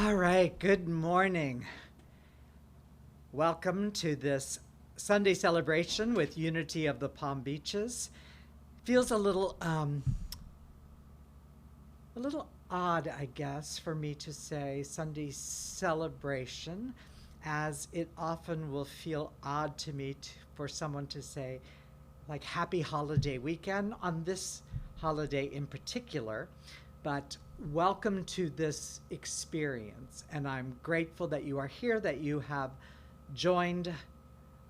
All right, good morning. Welcome to this Sunday celebration with Unity of the Palm Beaches. Feels a little odd, I guess, for me to say Sunday celebration, as it often will feel odd to me for someone to say, like, happy holiday weekend on this holiday in particular. But welcome to this experience. And I'm grateful that you are here, that you have joined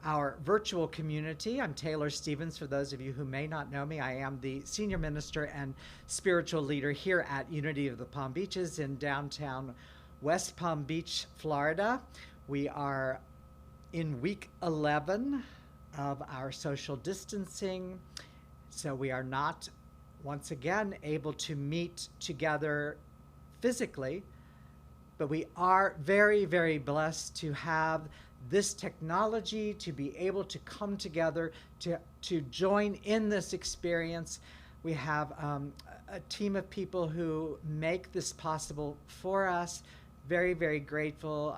our virtual community. I'm Taylor Stevens. For those of you who may not know me, I am the senior minister and spiritual leader here at Unity of the Palm Beaches in downtown West Palm Beach, Florida. We are in week 11 of our social distancing, so we are not, once again, able to meet together physically, but we are very, very blessed to have this technology to be able to come together to join in this experience. We have a team of people who make this possible for us. Very, very grateful.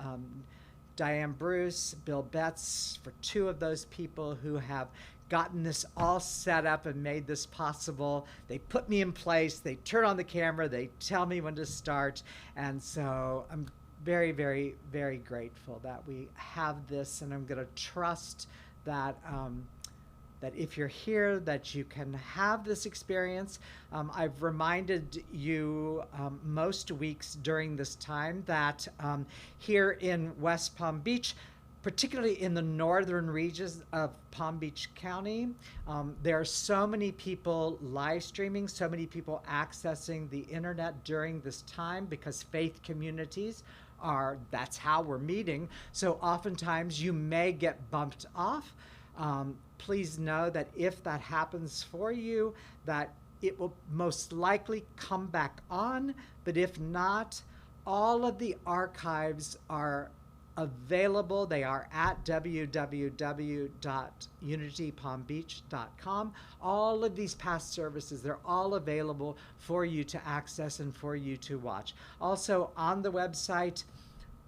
Diane Bruce, Bill Betts, for two of those people who have gotten this all set up and made this possible. They put me in place, they turn on the camera, they tell me when to start. And so I'm very, very, very grateful that we have this, and I'm going to trust that that if you're here, that you can have this experience. I've reminded you most weeks during this time that here in West Palm Beach, particularly in the northern regions of Palm Beach County, there are so many people live streaming, so many people accessing the internet during this time, because faith communities that's how we're meeting. So oftentimes you may get bumped off. Please know that if that happens for you, that it will most likely come back on. But if not, all of the archives are available. They are at www.unitypalmbeach.com. All of these past services, they're all available for you to access and for you to watch. Also on the website,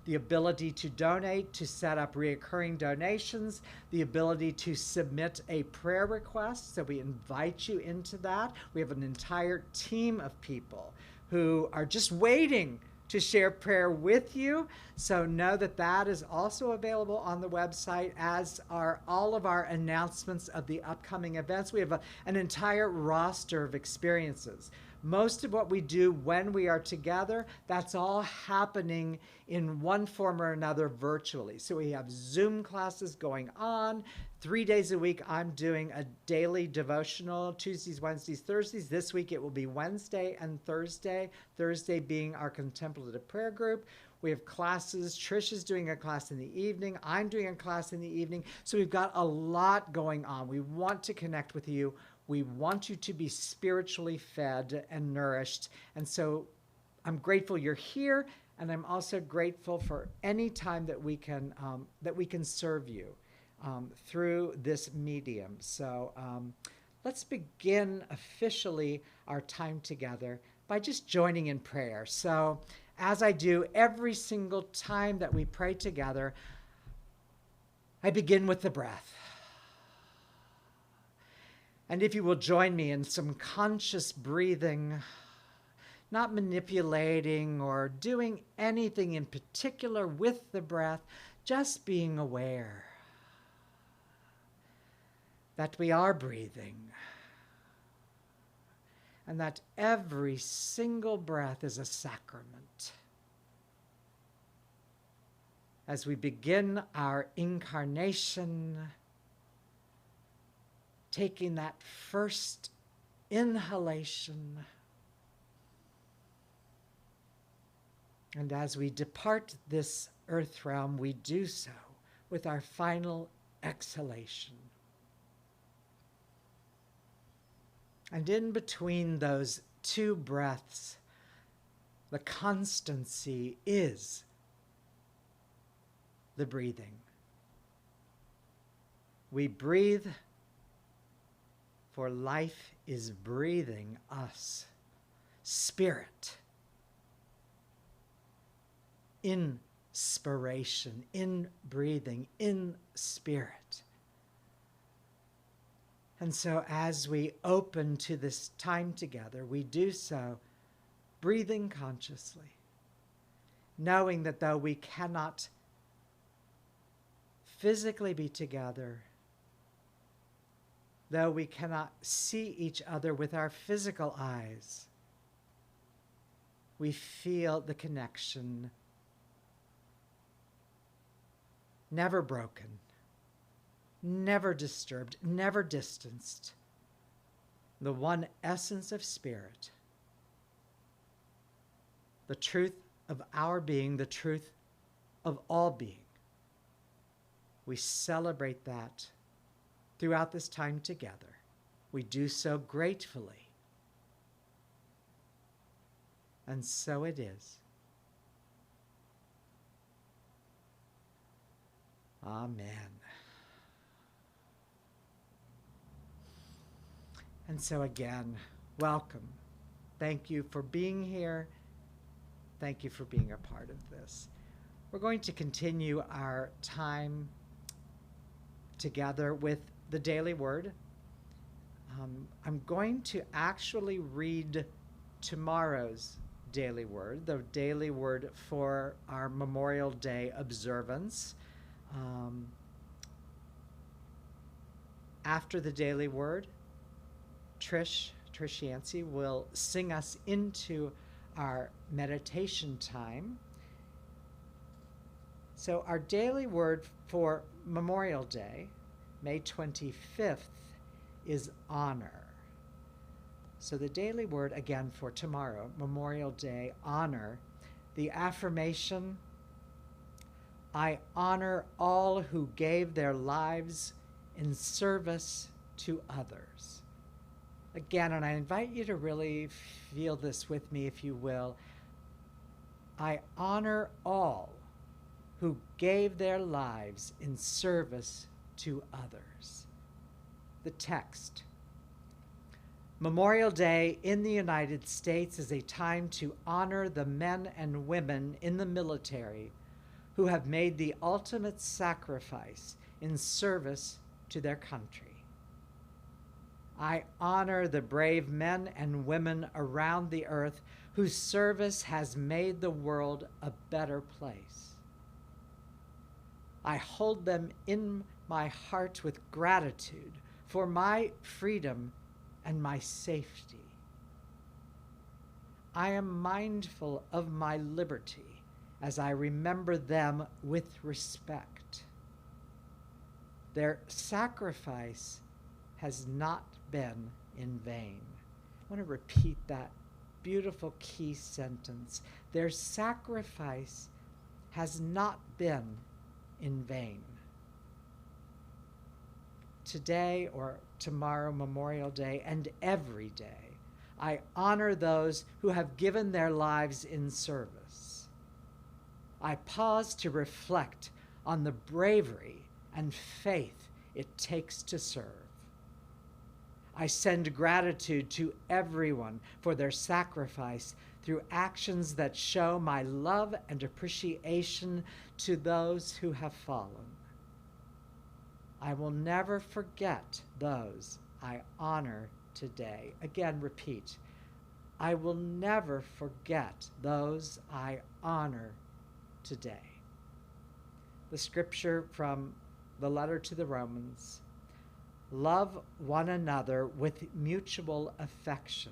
the ability to donate, to set up reoccurring donations, the ability to submit a prayer request. So we invite you into that. We have an entire team of people who are just waiting to share prayer with you. So know that that is also available on the website, as are all of our announcements of the upcoming events. We have an entire roster of experiences. Most of what we do when we are together, that's all happening in one form or another virtually. So we have Zoom classes going on. 3 days a week, I'm doing a daily devotional, Tuesdays, Wednesdays, Thursdays. This week it will be Wednesday and Thursday, Thursday being our contemplative prayer group. We have classes. Trish is doing a class in the evening. I'm doing a class in the evening. So we've got a lot going on. We want to connect with you. We want you to be spiritually fed and nourished. And so I'm grateful you're here, and I'm also grateful for any time that we can serve you through this medium. So let's begin officially our time together by just joining in prayer. So as I do every single time that we pray together, I begin with the breath. And if you will join me in some conscious breathing, not manipulating or doing anything in particular with the breath, just being aware that we are breathing, and that every single breath is a sacrament. As we begin our incarnation, taking that first inhalation, and as we depart this earth realm, we do so with our final exhalation. And in between those two breaths, the constancy is the breathing. We breathe, for life is breathing us. Spirit, inspiration, in breathing, in spirit. And so as we open to this time together, we do so breathing consciously, knowing that though we cannot physically be together, though we cannot see each other with our physical eyes, we feel the connection, never broken, never disturbed, never distanced. The one essence of spirit, the truth of our being, the truth of all being. We celebrate that throughout this time together. We do so gratefully. And so it is. Amen. And so again, welcome. Thank you for being here. Thank you for being a part of this. We're going to continue our time together with the Daily Word. I'm going to actually read tomorrow's Daily Word, the Daily Word for our Memorial Day observance. After the Daily Word, Trish Yancey will sing us into our meditation time. So our Daily Word for Memorial Day, May 25th, is honor. So the Daily Word, again, for tomorrow, Memorial Day, honor. The affirmation: I honor all who gave their lives in service to others. Again, and I invite you to really feel this with me, if you will. I honor all who gave their lives in service to others. The text: Memorial Day in the United States is a time to honor the men and women in the military who have made the ultimate sacrifice in service to their country. I honor the brave men and women around the earth whose service has made the world a better place. I hold them in my heart with gratitude for my freedom and my safety. I am mindful of my liberty as I remember them with respect. Their sacrifice has not been in vain. I want to repeat that beautiful key sentence. Their sacrifice has not been in vain. Today or tomorrow, Memorial Day, and every day, I honor those who have given their lives in service. I pause to reflect on the bravery and faith it takes to serve. I send gratitude to everyone for their sacrifice through actions that show my love and appreciation to those who have fallen. I will never forget those I honor today. Again, repeat. I will never forget those I honor today. The scripture from the letter to the Romans: love one another with mutual affection.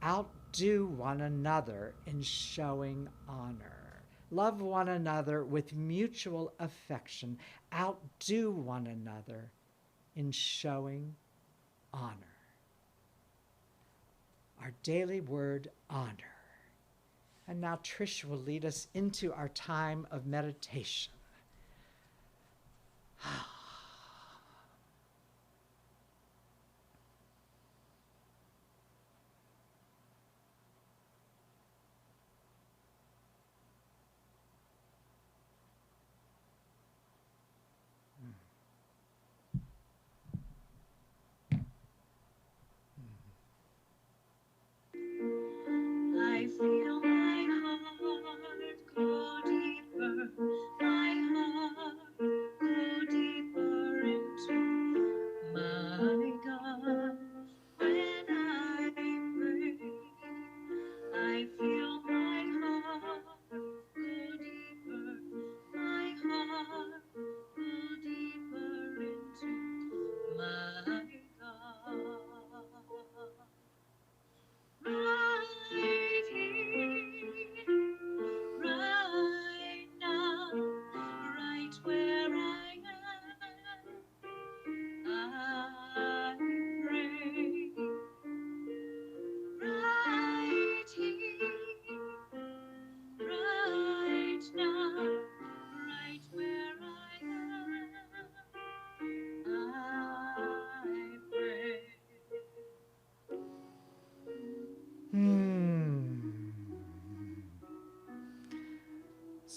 Outdo one another in showing honor. Love one another with mutual affection. Outdo one another in showing honor. Our daily word, honor. And now Trish will lead us into our time of meditation. I feel my heart calling.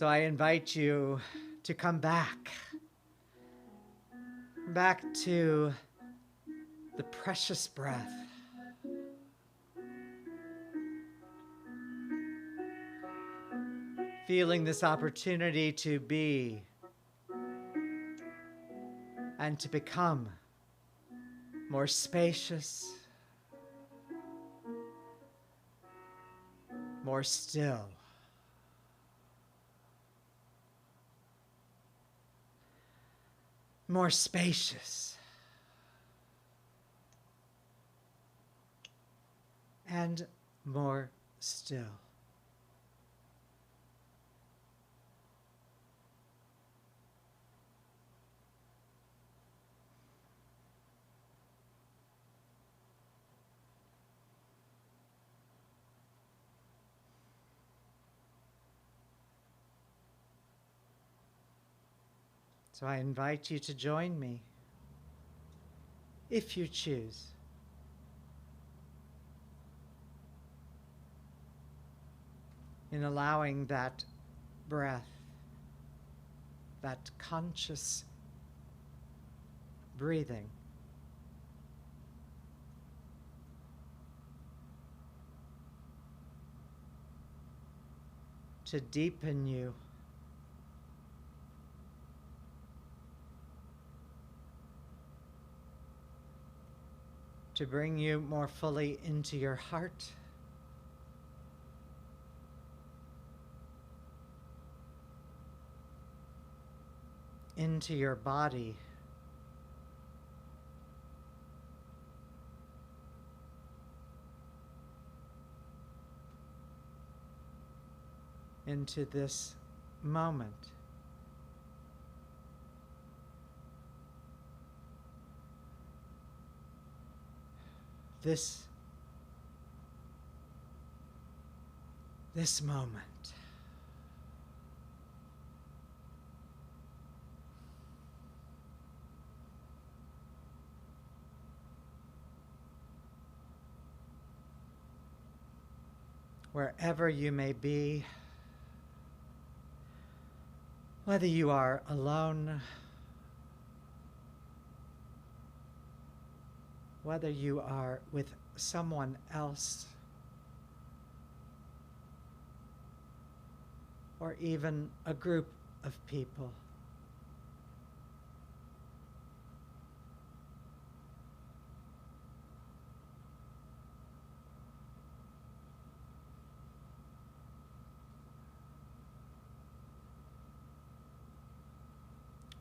So I invite you to come back to the precious breath. Feeling this opportunity to be and to become more spacious, more still. More spacious and more still. So I invite you to join me, if you choose, in allowing that breath, that conscious breathing, to deepen you, to bring you more fully into your heart, into your body, into this moment. This moment. Wherever you may be, whether you are alone, whether you are with someone else, or even a group of people.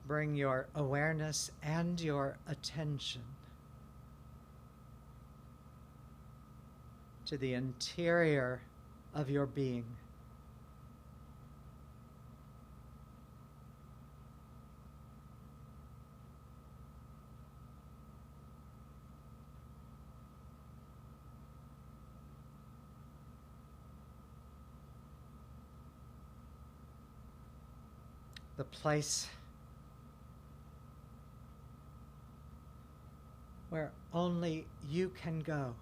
Bring your awareness and your attention to the interior of your being. The place where only you can go.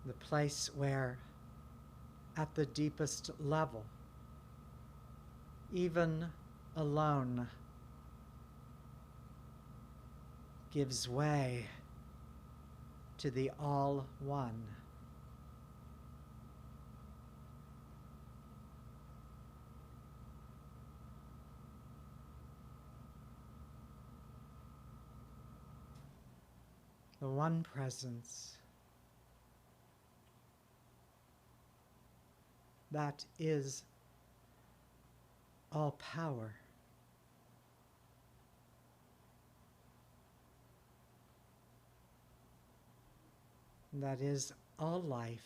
The place where, at the deepest level, even alone, gives way to the All One. The one presence that is all power. That is all life.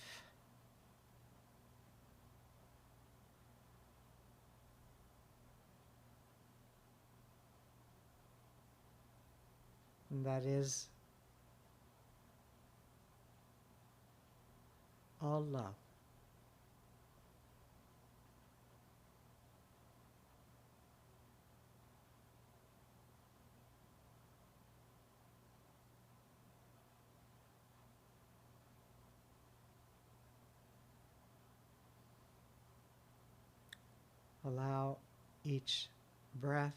And that is all love. Allow each breath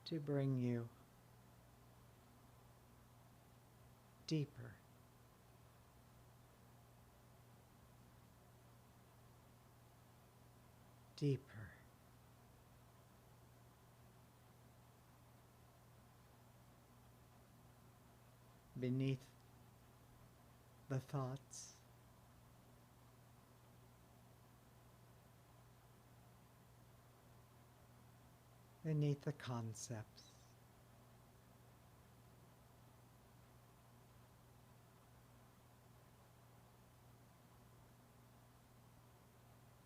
to bring you deeper, deeper, beneath the thoughts, beneath the concepts.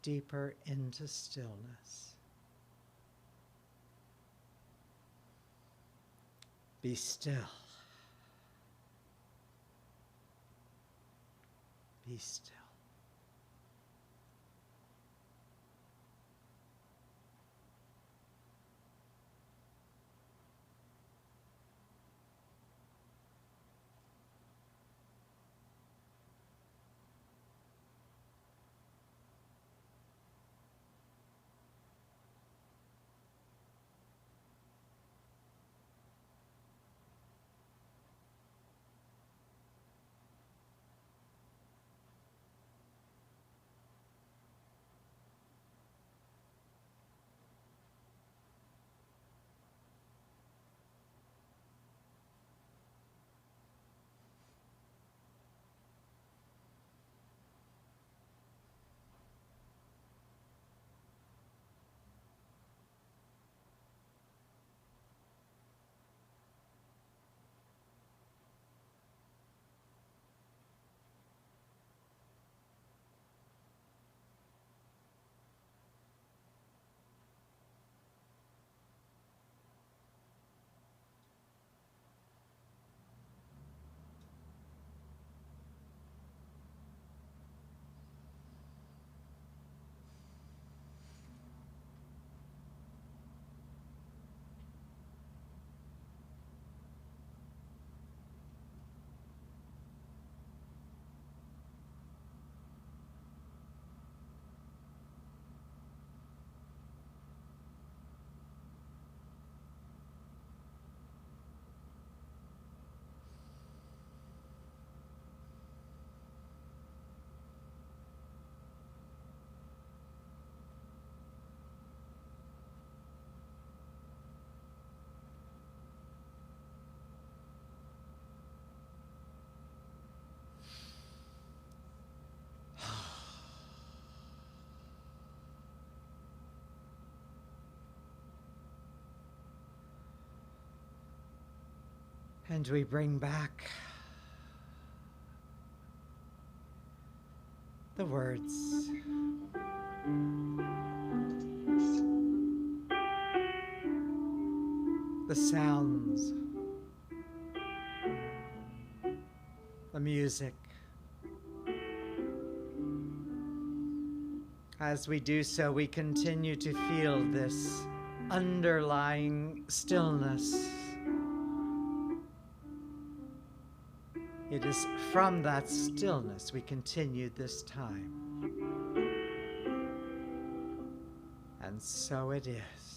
Deeper into stillness. Be still. Be still. And we bring back the words, the sounds, the music. As we do so, we continue to feel this underlying stillness. It is from that stillness we continue this time. And so it is.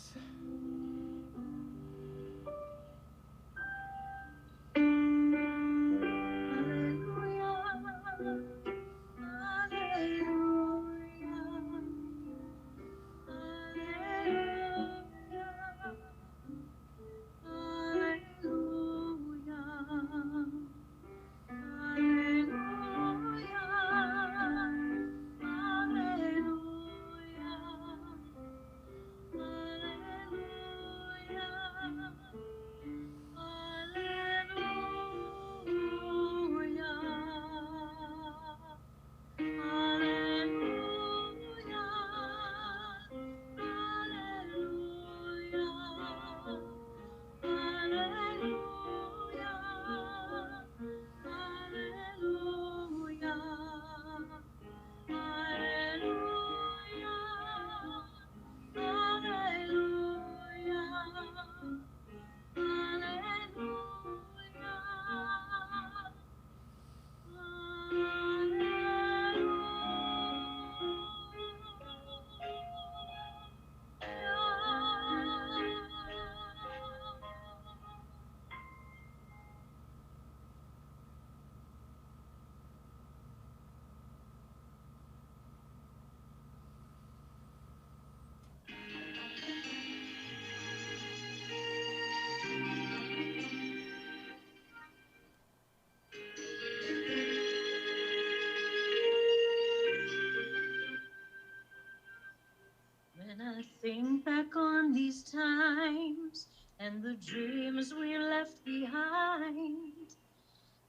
dreams we left behind.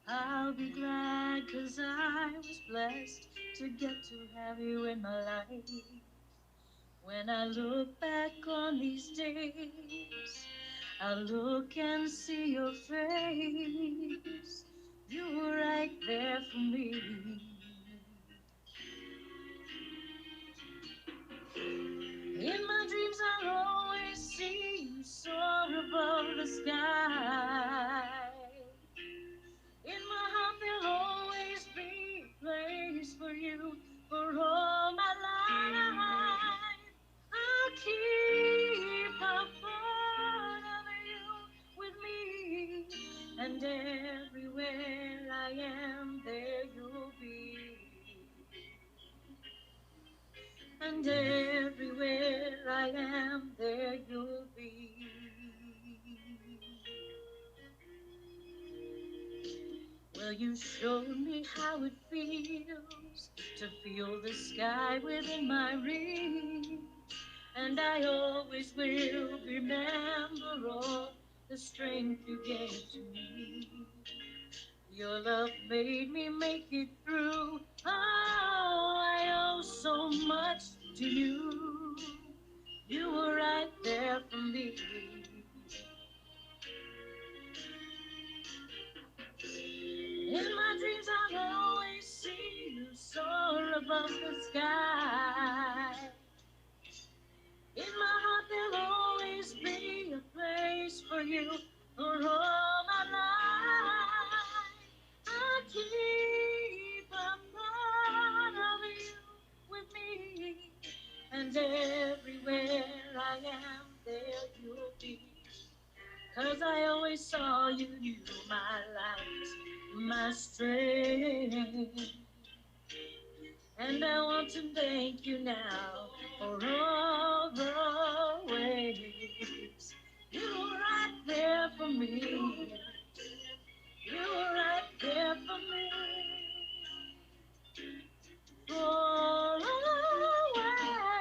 I'll be glad 'cause I was blessed to get to have you in my life. When I look back on these days, I look and see your face. You were right there for me. In my dreams, I'll always see you soar above the sky. In my heart, there'll always be a place for you for all my life. I'll keep a part of you with me, and everywhere I am, there you'll be. And everywhere I am, there you'll be. Well, you showed me how it feels to feel the sky within my reach, and I always will remember all the strength you gave to me. Your love made me make it through. Oh, I owe so much to you. You were right there for me. In my dreams, I'll always see you soar above the sky. In my heart, there'll always be a place for you for all my life. I keep a part of you with me, and everywhere I am, there you'll be. 'Cause I always saw you, you my light, my strength. And I want to thank you now for all the ways you were right there for me. You were right there for me. For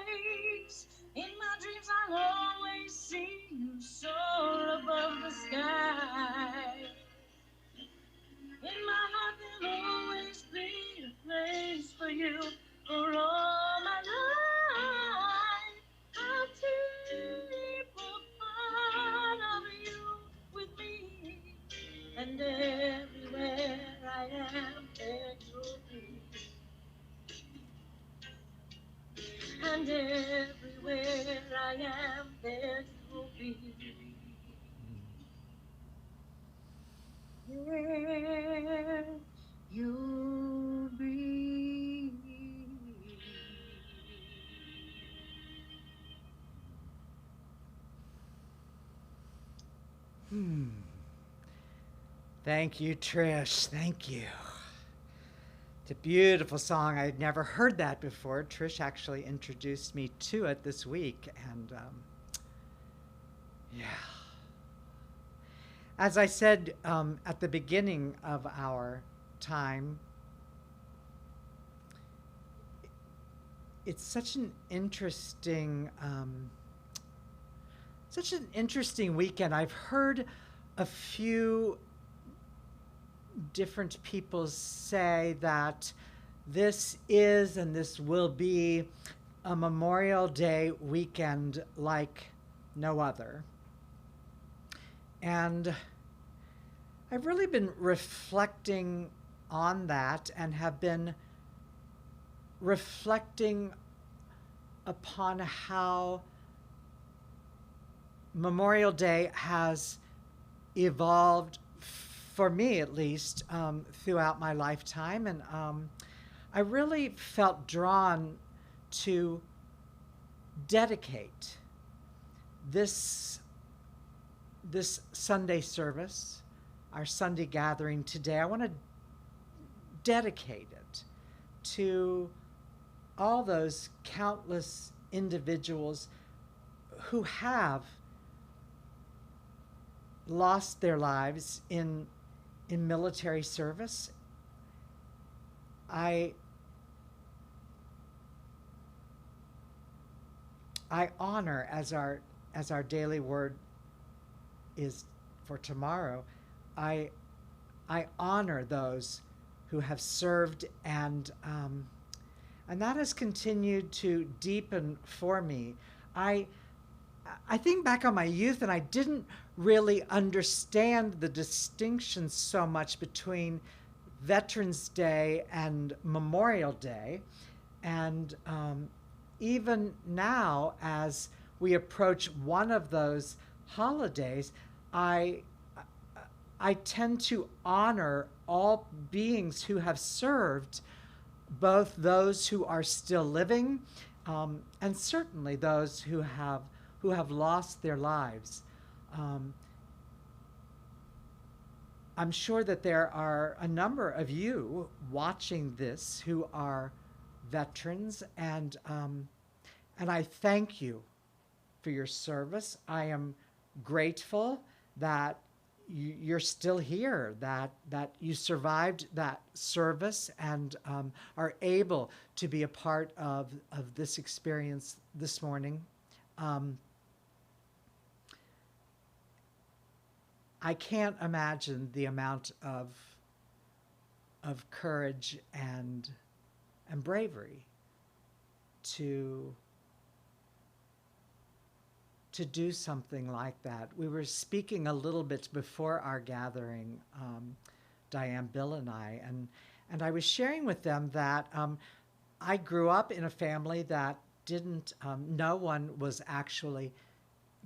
always, in my dreams I'll always see you soar above the sky. In my heart there'll always be a place for you for all my life. I'll keep a part of you with me, and everywhere I am, there you'll be. And everywhere I am, there you'll be. There you'll be. Thank you, Trish. Thank you. It's a beautiful song. I'd never heard that before. Trish actually introduced me to it this week, and yeah. As I said at the beginning of our time, it's such an interesting weekend. I've heard a few different people say that this is and this will be a Memorial Day weekend like no other. And I've really been reflecting on that and have been reflecting upon how Memorial Day has evolved, for me at least, throughout my lifetime. And I really felt drawn to dedicate this Sunday service, our Sunday gathering today. I want to dedicate it to all those countless individuals who have lost their lives in military service. I honor, as our daily word is for tomorrow, I I honor those who have served, and that has continued to deepen for me. I I think back on my youth, and I didn't really understand the distinction so much between Veterans Day and Memorial Day. And even now, as we approach one of those holidays, I I tend to honor all beings who have served, both those who are still living, and certainly those who have lost their lives. Um, I'm sure that there are a number of you watching this who are veterans, and I thank you for your service. I am grateful that you're still here, that you survived that service, and are able to be a part of this experience this morning. Um, I can't imagine the amount of courage and bravery to to do something like that. We were speaking a little bit before our gathering, Diane, Bill, and and I was sharing with them that I grew up in a family that didn't, no one was actually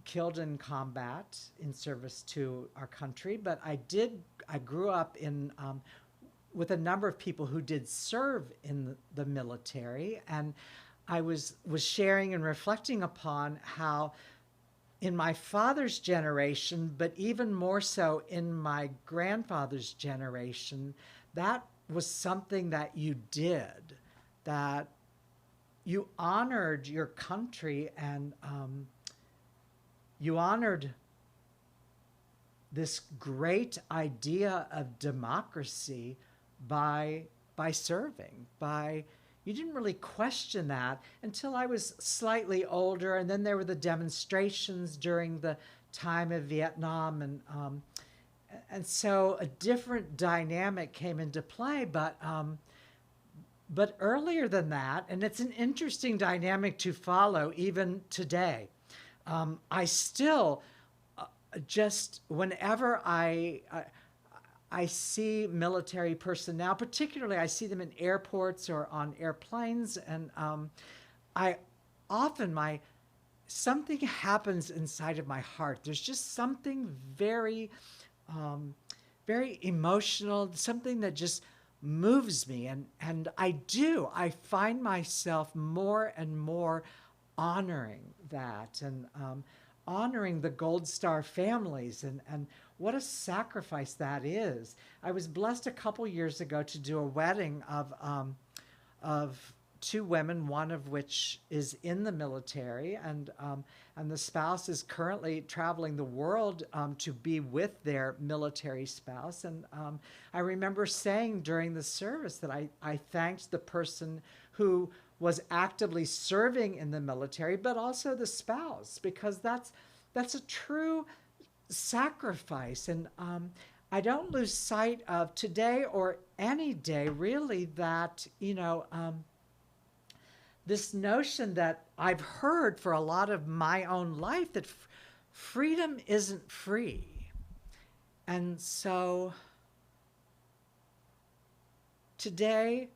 killed in combat in service to our country, but I grew up in, with a number of people who did serve in the military, and was sharing and reflecting upon how in my father's generation, but even more so in my grandfather's generation, that was something that you did, that you honored your country, and you honored this great idea of democracy by serving, by you didn't really question that until I was slightly older, and then there were the demonstrations during the time of Vietnam, and so a different dynamic came into play. But earlier than that, and it's an interesting dynamic to follow even today. I still just whenever I see military personnel, particularly I see them in airports or on airplanes, and I often something happens inside of my heart. There's just something very emotional, something that just moves me, and I find myself more and more honoring that, and honoring the Gold Star families, and what a sacrifice that is. I was blessed a couple years ago to do a wedding of two women, one of which is in the military, and the spouse is currently traveling the world to be with their military spouse. And I remember saying during the service that I thanked the person who was actively serving in the military, but also the spouse, because that's a true sacrifice. And I don't lose sight of today or any day really that, this notion that I've heard for a lot of my own life that freedom isn't free. And so today,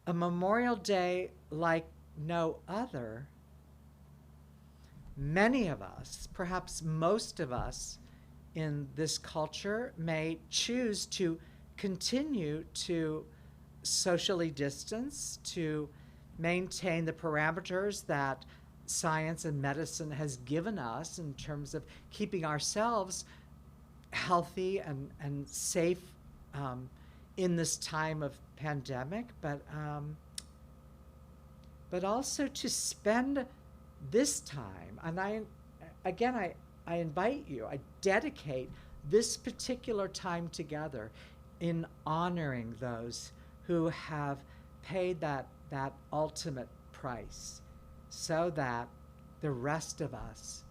a Memorial Day like no other, many of us, perhaps most of us in this culture, may choose to continue to socially distance, to maintain the parameters that science and medicine has given us in terms of keeping ourselves healthy and safe in this time of pandemic, but also to spend this time. And I invite you, I dedicate this particular time together in honoring those who have paid that ultimate price, so that the rest of us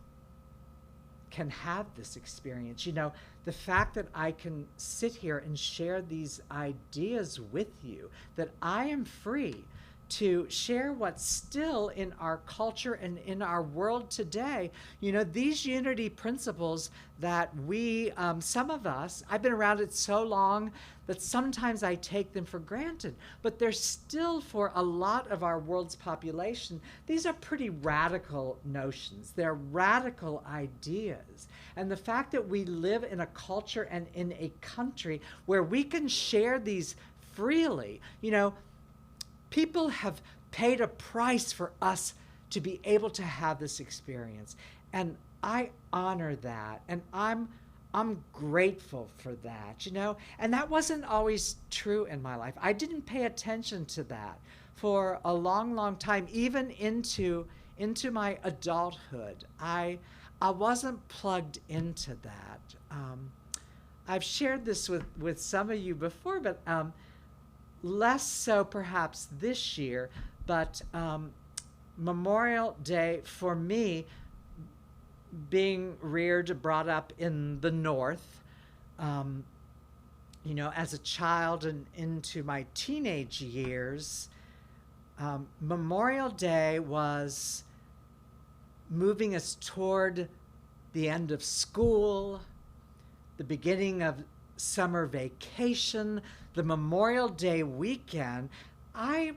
can have this experience. You know, the fact that I can sit here and share these ideas with you, that I am free to share what's still in our culture and in our world today. You know, these unity principles that we, some of us, I've been around it so long that sometimes I take them for granted, but they're still, for a lot of our world's population, these are pretty radical notions. They're radical ideas. And the fact that we live in a culture and in a country where we can share these freely, you know, people have paid a price for us to be able to have this experience. And I honor that. And I'm grateful for that, you know? And that wasn't always true in my life. I didn't pay attention to that for a long, long time, even into my adulthood. I wasn't plugged into that. I've shared this with some of you before, but less so perhaps this year, but Memorial Day for me, being brought up in the North, you know, as a child and into my teenage years, Memorial Day was moving us toward the end of school, the beginning of summer vacation, the Memorial Day weekend. I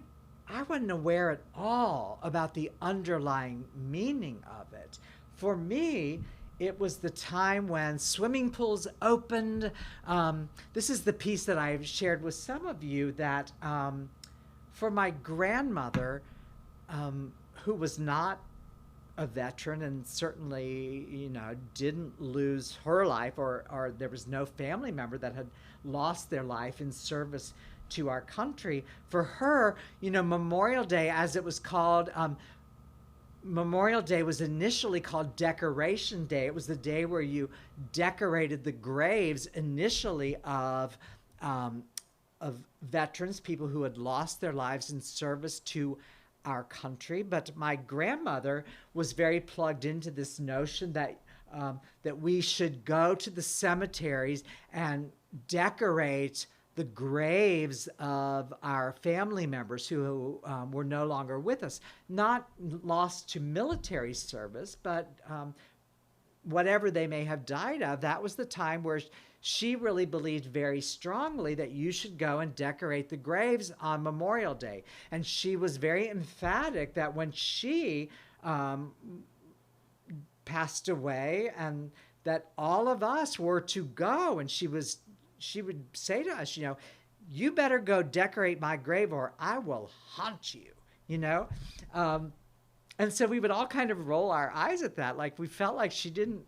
wasn't aware at all about the underlying meaning of it. For me, it was the time when swimming pools opened. This is the piece that I've shared with some of you, that for my grandmother, who was not a veteran and certainly, you know, didn't lose her life, or there was no family member that had lost their life in service to our country. For her, you know, Memorial Day, as it was called, Memorial Day was initially called Decoration Day. It was the day where you decorated the graves initially of veterans, people who had lost their lives in service to our country. But my grandmother was very plugged into this notion that that we should go to the cemeteries and decorate the graves of our family members who were no longer with us, not lost to military service, but whatever they may have died of. That was the time where she really believed very strongly that you should go and decorate the graves on Memorial Day. And she was very emphatic that when she passed away, and that all of us were to go, and she would say to us, you know, you better go decorate my grave or I will haunt you, you know? And so we would all kind of roll our eyes at that. Like, we felt like she didn't,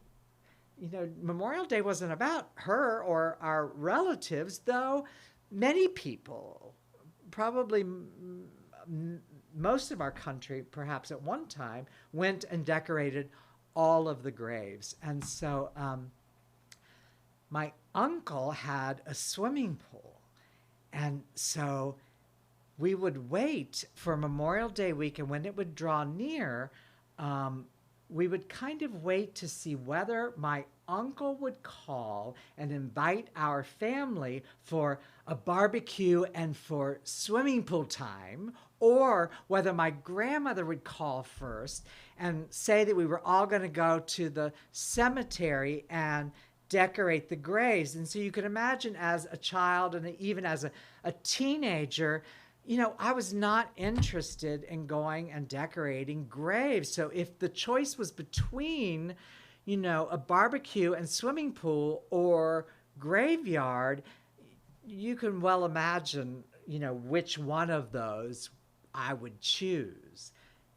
you know, Memorial Day wasn't about her or our relatives, though many people, probably most of our country, perhaps at one time, went and decorated all of the graves. And so my uncle had a swimming pool. And so we would wait for Memorial Day weekend. When it would draw near, we would kind of wait to see whether my uncle would call and invite our family for a barbecue and for swimming pool time, or whether my grandmother would call first and say that we were all going to go to the cemetery and decorate the graves. And so you can imagine, as a child and even as a teenager, you know, I was not interested in going and decorating graves. So if the choice was between, you know, a barbecue and swimming pool or graveyard, you can well imagine, you know, which one of those I would choose.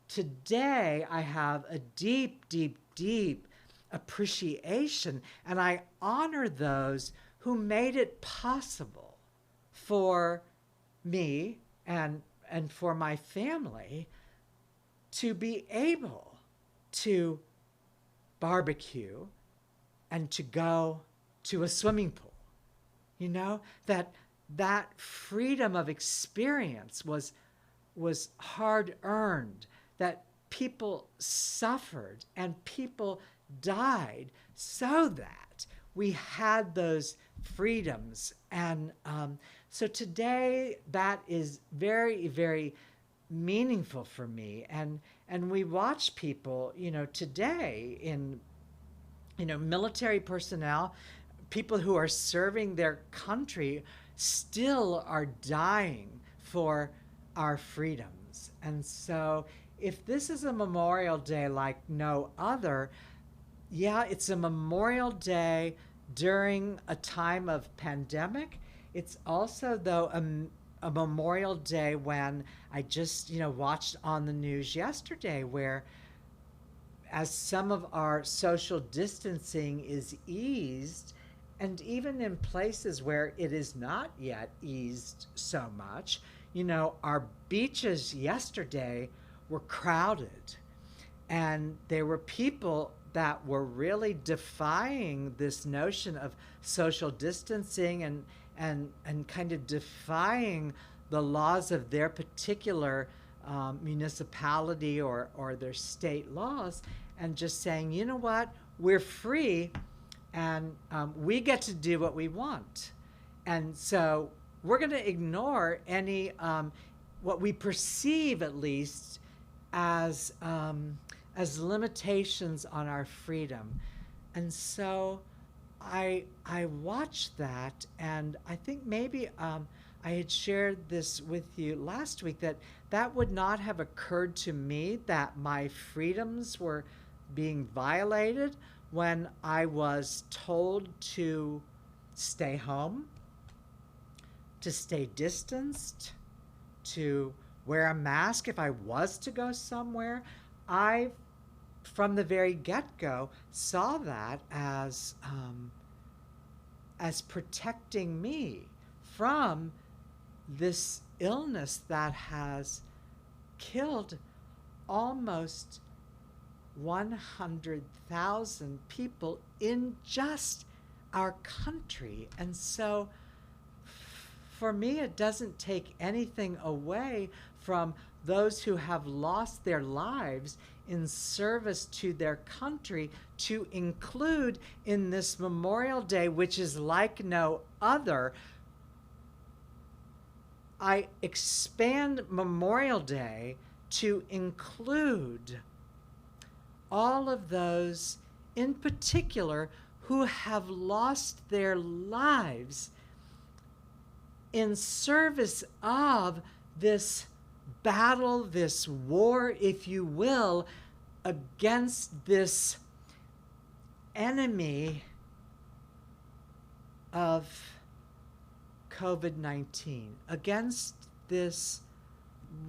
Today, I have a deep, deep, deep appreciation, and I honor those who made it possible for me and for my family to be able to barbecue and to go to a swimming pool. You know, that freedom of experience was hard earned, that people suffered and people died so that we had those freedoms. And so today that is very, very meaningful for me. And we watch people, today in, military personnel, people who are serving their country still are dying for our freedoms. And so if this is a Memorial Day like no other, yeah, it's a Memorial Day during a time of pandemic. It's also, though, a Memorial Day when I just, watched on the news yesterday where, as some of our social distancing is eased, and even in places where it is not yet eased so much, our beaches yesterday were crowded. And there were people that were really defying this notion of social distancing and kind of defying the laws of their particular municipality or their state laws, and just saying, you know what, we're free and we get to do what we want. And so we're going to ignore any, what we perceive at least as limitations on our freedom. And so I watched that, and I think maybe I had shared this with you last week, that would not have occurred to me, that my freedoms were being violated when I was told to stay home, to stay distanced, to wear a mask if I was to go somewhere. I, from the very get-go, saw that as protecting me from this illness that has killed almost 100,000 people in just our country. And so for me, it doesn't take anything away from those who have lost their lives in service to their country to include in this Memorial Day, which is like no other. I expand Memorial Day to include all of those in particular who have lost their lives in service of this battle, this war, if you will, against this enemy of COVID-19, against this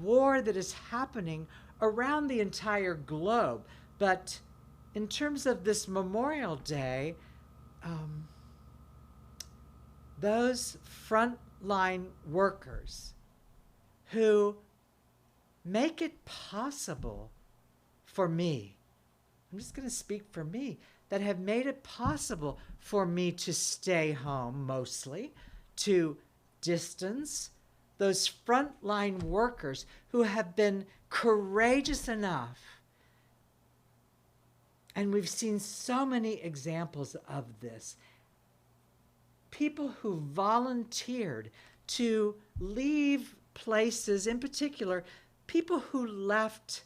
war that is happening around the entire globe. But in terms of this Memorial Day, those frontline workers who make it possible for me, I'm just going to speak for me, that have made it possible for me to stay home mostly, to distance, those frontline workers who have been courageous enough. And we've seen so many examples of this. People who volunteered to leave places, in particular, people who left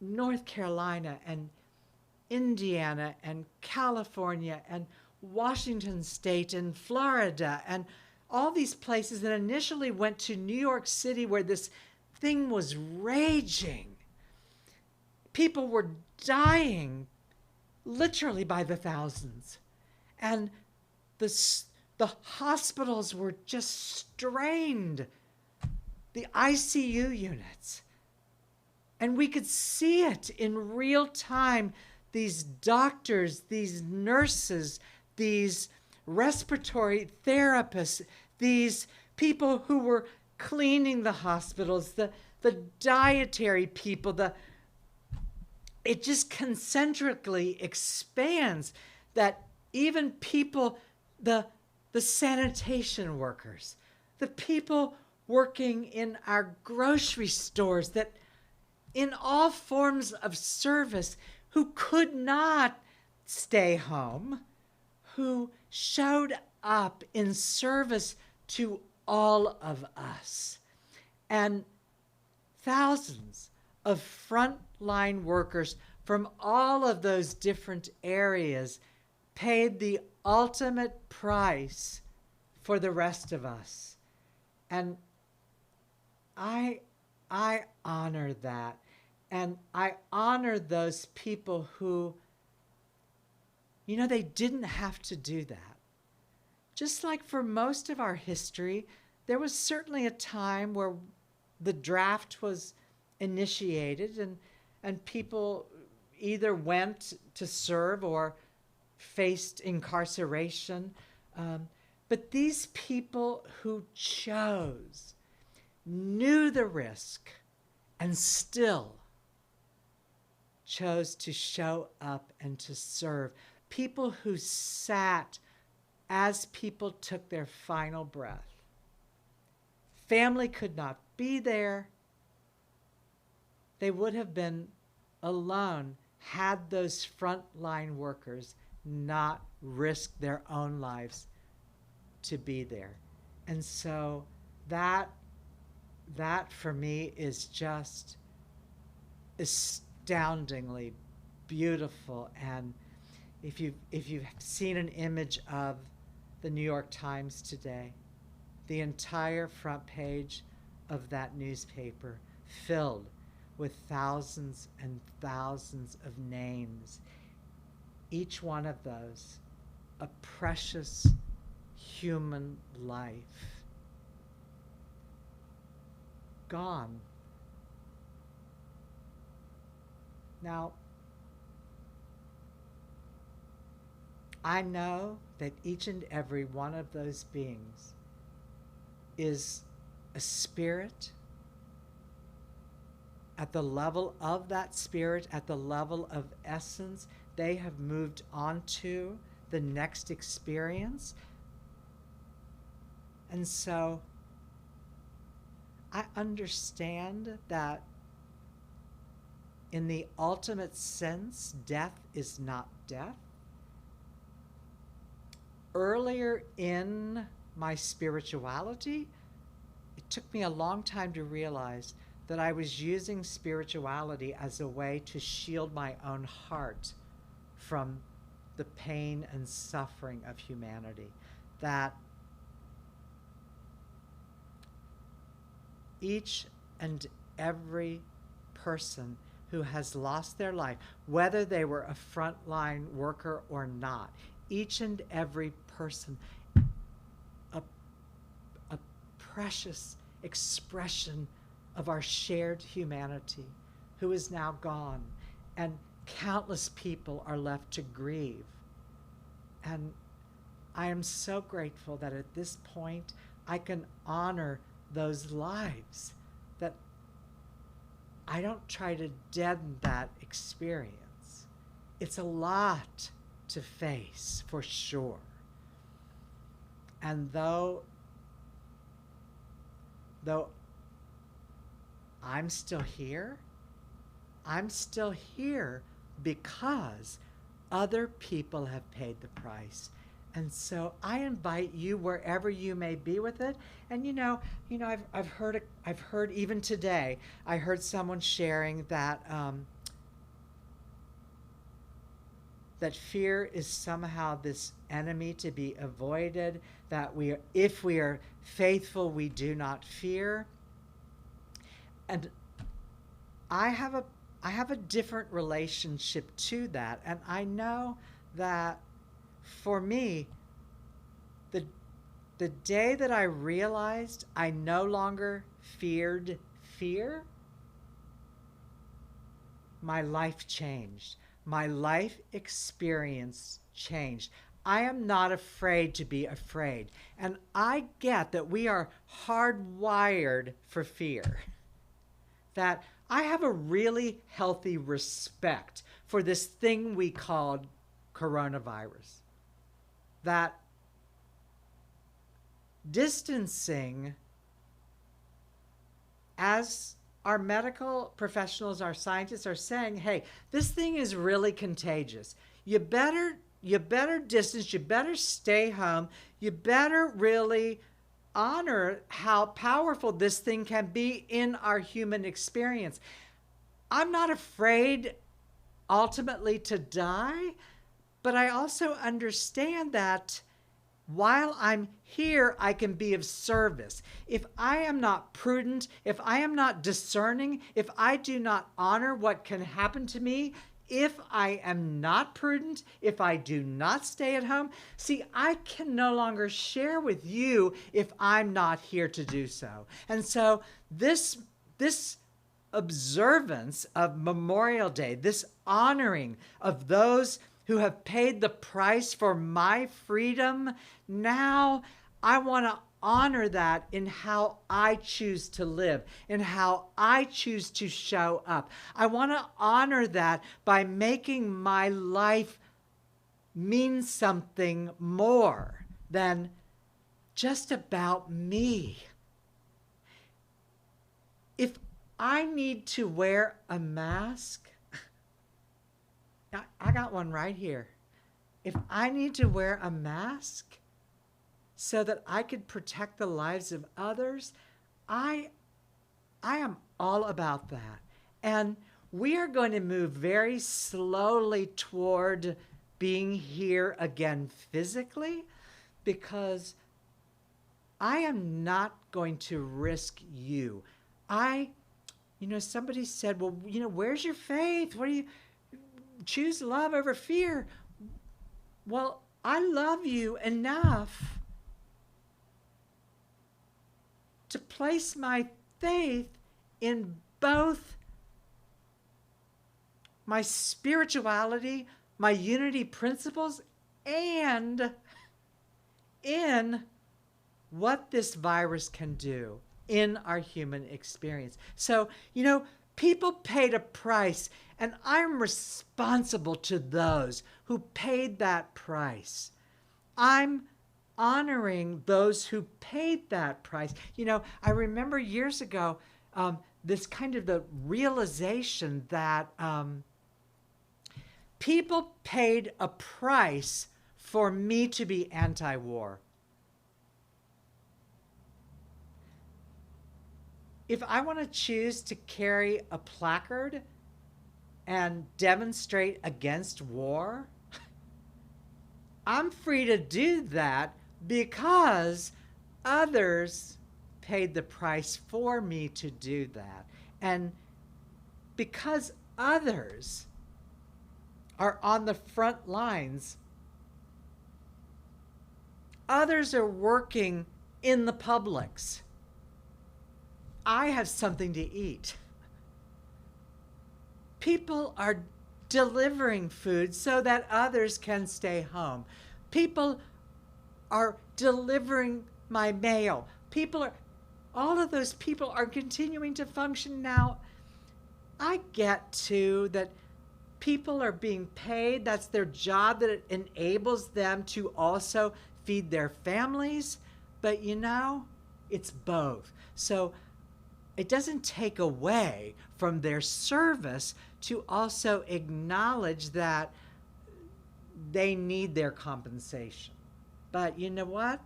North Carolina and Indiana and California and Washington State and Florida and all these places that initially went to New York City where this thing was raging. People were dying literally by the thousands. And the hospitals were just strained, the ICU units. And we could see it in real time. These doctors, these nurses, these respiratory therapists, these people who were cleaning the hospitals, the dietary people, it just concentrically expands that even people, the sanitation workers, the people working in our grocery stores, that in all forms of service, who could not stay home, who showed up in service to all of us. And thousands of frontline workers from all of those different areas paid the ultimate price for the rest of us. And I honor that. And I honor those people who, they didn't have to do that. Just like for most of our history, there was certainly a time where the draft was initiated and people either went to serve or faced incarceration. But these people who chose knew the risk and still chose to show up and to serve. People who sat as people took their final breath. Family could not be there. They would have been alone had those frontline workers not risked their own lives to be there. And so that for me is just astoundingly beautiful. And if you've seen an image of the New York Times today, the entire front page of that newspaper filled with thousands and thousands of names, each one of those a precious human life gone. Now, I know that each and every one of those beings is a spirit. At the level of that spirit, at the level of essence, they have moved on to the next experience. And so I understand that in the ultimate sense, death is not death. Earlier in my spirituality, it took me a long time to realize that I was using spirituality as a way to shield my own heart from the pain and suffering of humanity. That each and every person who has lost their life, whether they were a frontline worker or not, each and every person, a precious expression of our shared humanity who is now gone, and countless people are left to grieve. And I am so grateful that at this point I can honor those lives, that I don't try to deaden that experience. It's a lot to face, for sure. And though I'm still here because other people have paid the price. And so I invite you, wherever you may be with it. And I've heard even today, I heard someone sharing that that fear is somehow this enemy to be avoided, that if we are faithful, we do not fear. And I have a different relationship to that. And I know that for me, the day that I realized I no longer feared fear, my life changed. My life experience changed. I am not afraid to be afraid. And I get that we are hardwired for fear. That I have a really healthy respect for this thing we called coronavirus. That distancing, as our medical professionals, our scientists are saying, hey, this thing is really contagious. You better distance, you better stay home, you better really honor how powerful this thing can be in our human experience. I'm not afraid ultimately to die, but I also understand that while I'm here, I can be of service. If I am not prudent, if I am not discerning, if I do not honor what can happen to me, if I am not prudent, if I do not stay at home, see, I can no longer share with you if I'm not here to do so. And so this observance of Memorial Day, this honoring of those who have paid the price for my freedom, now I want to honor that in how I choose to live, in how I choose to show up. I want to honor that by making my life mean something more than just about me. If I need to wear a mask, I got one right here. If I need to wear a mask so that I could protect the lives of others, I am all about that. And we are going to move very slowly toward being here again physically, because I am not going to risk you. Somebody said, well, where's your faith? What do you choose love over fear? Well, I love you enough to place my faith in both my spirituality, my unity principles, and in what this virus can do in our human experience. So, people paid a price, and I'm responsible to those who paid that price. I'm honoring those who paid that price. I remember years ago, this kind of the realization that people paid a price for me to be anti-war. If I want to choose to carry a placard and demonstrate against war, I'm free to do that because others paid the price for me to do that. And because others are on the front lines, others are working in the Publix, I have something to eat. People are delivering food so that others can stay home. People are delivering my mail. All of those people are continuing to function now. I get to that people are being paid. That's their job, that it enables them to also feed their families. But it's both. So it doesn't take away from their service to also acknowledge that they need their compensation. But you know what?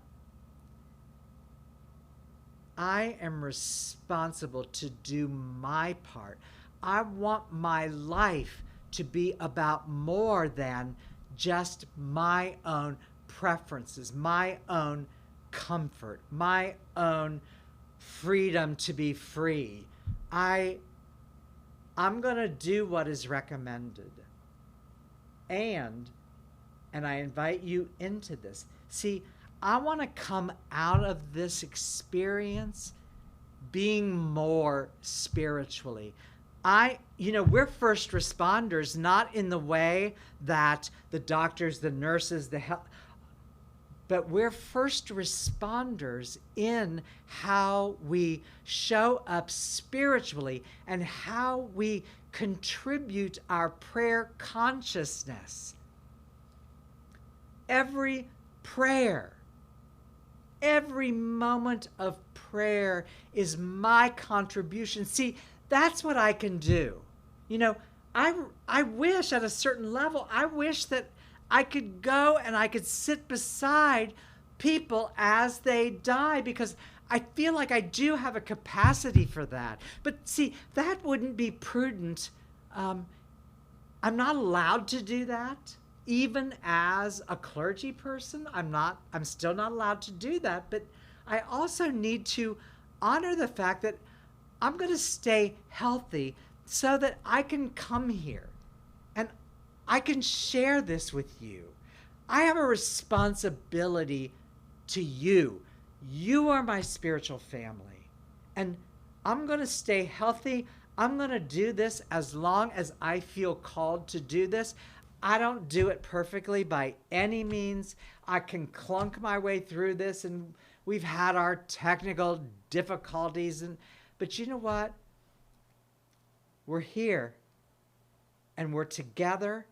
I am responsible to do my part. I want my life to be about more than just my own preferences, my own comfort, my own freedom to be free. I'm going to do what is recommended. And I invite you into this. See, I want to come out of this experience being more spiritually. We're first responders, not in the way that the doctors, the nurses, the health, but we're first responders in how we show up spiritually and how we contribute our prayer consciousness. Every prayer, every moment of prayer is my contribution. See, That's what I can do. You know, I wish at a certain level, I wish that I could go and I could sit beside people as they die, because I feel like I do have a capacity for that. But see, that wouldn't be prudent. Um, I'm not allowed to do that. Even as a clergy person, I'm still not allowed to do that. But I also need to honor the fact that I'm going to stay healthy so that I can come here and I can share this with you. I have a responsibility to you. You are my spiritual family. And I'm going to stay healthy. I'm going to do this as long as I feel called to do this. I don't do it perfectly by any means. I can clunk my way through this, and we've had our technical difficulties, but you know what? We're here and we're together.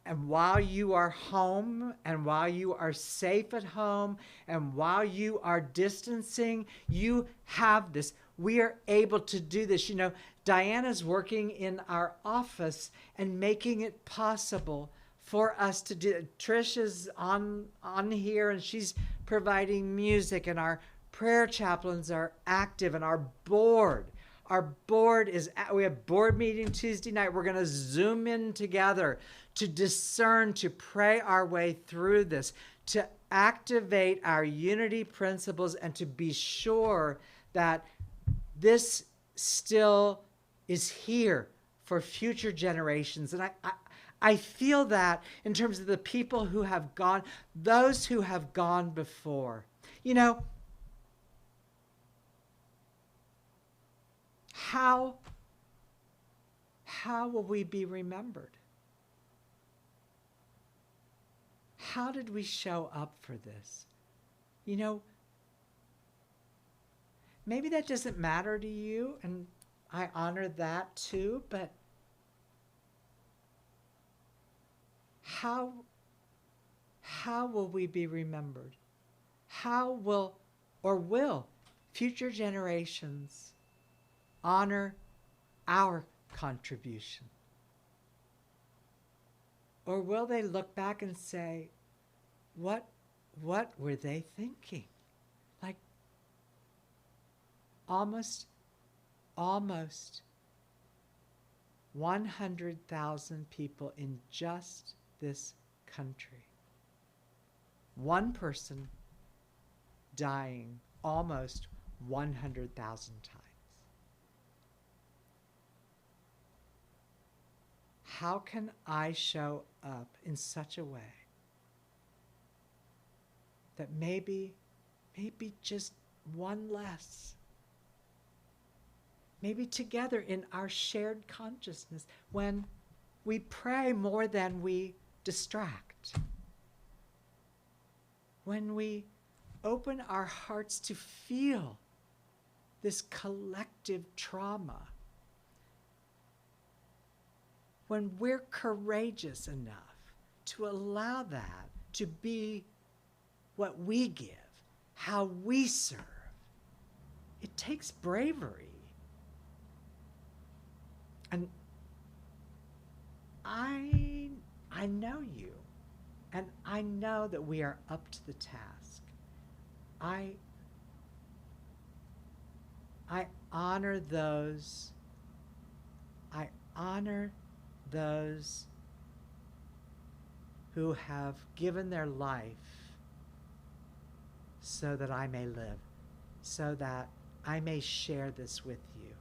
And while you are home, and while you are safe at home, and while you are distancing, you have this. We are able to do this. You know, Diana's working in our office and making it possible for us to do it. Trish is on here, and she's providing music, and our prayer chaplains are active, and our board is, we have board meeting Tuesday night. We're going to Zoom in together to discern, to pray our way through this, to activate our unity principles, and to be sure that this still is here for future generations. And I feel that in terms of the people who have gone, those who have gone before. You know, how will we be remembered? How did we show up for this? You know, maybe that doesn't matter to you, and I honor that too, but how will we be remembered? How will future generations honor our contribution? Or will they look back and say, what were they thinking? Like almost 100,000 people in just this country. One person dying almost 100,000 times. How can I show up in such a way that maybe just one less, maybe together in our shared consciousness, when we pray more than we distract, when we open our hearts to feel this collective trauma, when we're courageous enough to allow that to be what we give, how we serve. It takes bravery. And I know you, and I know that we are up to the task. I honor those. I honor those who have given their life so that I may live, so that I may share this with you.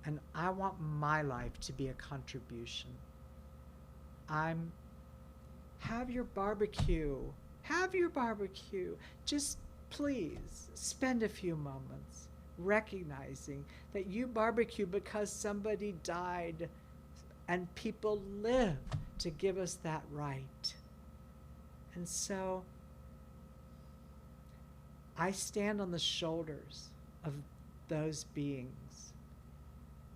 And I want my life to be a contribution. Have your barbecue. Have your barbecue. Just please spend a few moments recognizing that you barbecue because somebody died, and people live to give us that right. And so I stand on the shoulders of those beings,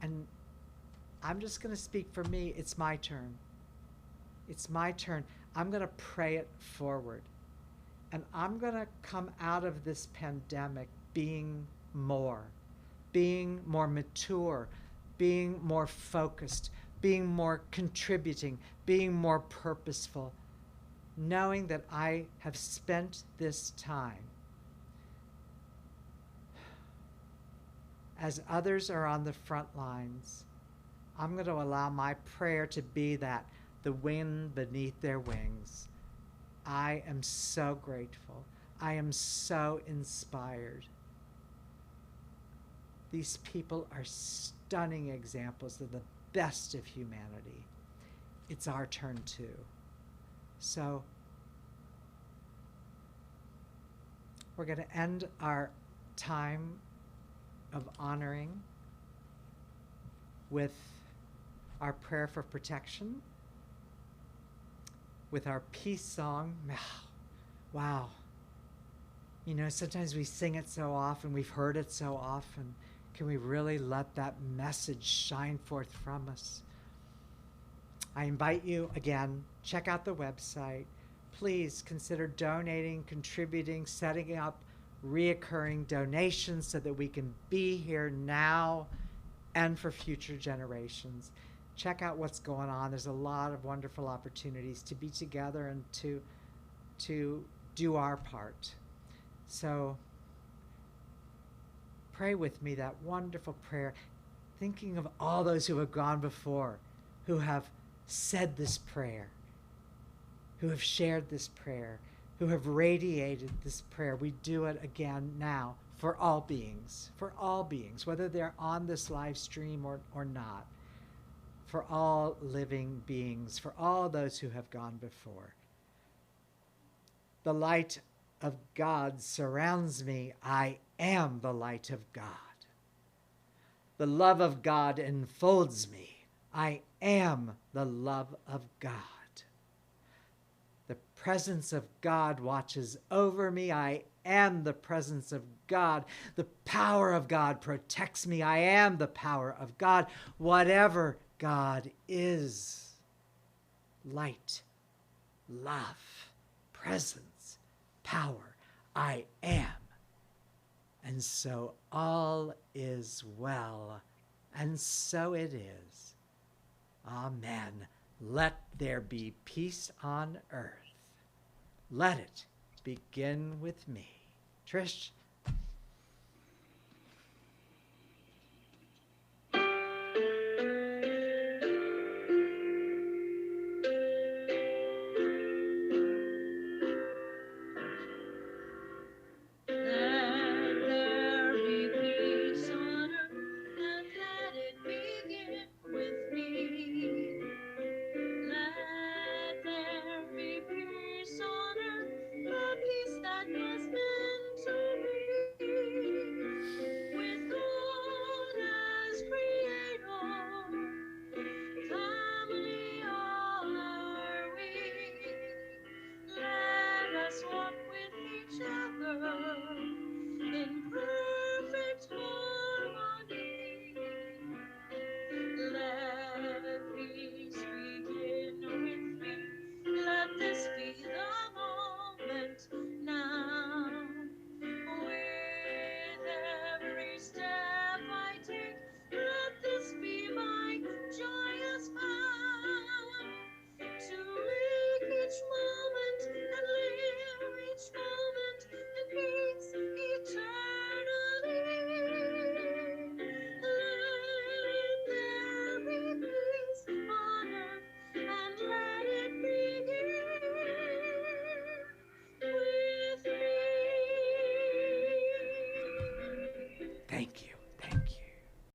and I'm just going to speak for me. It's my turn. It's my turn. I'm going to pray it forward, and I'm going to come out of this pandemic being more being more mature, being more focused, being more contributing, being more purposeful, knowing that I have spent this time as others are on the front lines. I'm going to allow my prayer to be that, the wind beneath their wings. I am so grateful. I am so inspired. These people are stunning examples of the best of humanity. It's our turn too. So we're going to end our time of honoring with our prayer for protection, with our peace song. Wow. You know, sometimes we sing it so often, we've heard it so often. Can we really let that message shine forth from us? I invite you, again, check out the website. Please consider donating, contributing, setting up reoccurring donations so that we can be here now and for future generations. Check out what's going on. There's a lot of wonderful opportunities to be together and to do our part. So pray with me that wonderful prayer, thinking of all those who have gone before, who have said this prayer, who have shared this prayer, who have radiated this prayer. We do it again now for all beings, whether they're on this live stream or not, for all living beings, for all those who have gone before. The light of God surrounds me. I am the light of God. The love of God enfolds me. I am the love of God. The presence of God watches over me. I am the presence of God. The power of God protects me. I am the power of God. Whatever God is, light, love, presence, power, I am. And so all is well, and so it is. Amen. Let there be peace on earth. Let it begin with me. Trish?